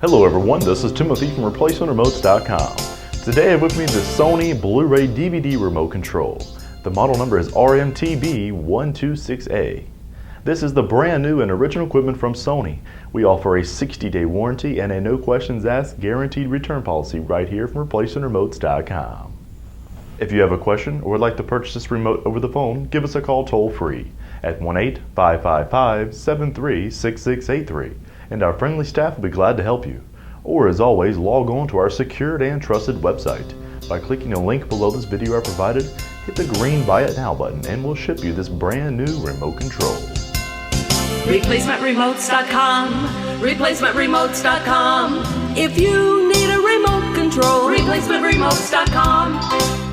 Hello everyone, this is Timothy from ReplacementRemotes.com. Today I have with me the Sony Blu-Ray DVD remote control. The model number is RMTB126A. This is the brand new and original equipment from Sony. We offer a 60-day warranty and a no questions asked guaranteed return policy right here from ReplacementRemotes.com. If you have a question or would like to purchase this remote over the phone, give us a call toll free at 1-855-553-6683 and our friendly staff will be glad to help you. Or as always, log on to our secured and trusted website. By clicking the link below this video I provided, hit the green Buy It Now button and we'll ship you this brand new remote control. ReplacementRemotes.com, ReplacementRemotes.com. If you need a remote control, ReplacementRemotes.com.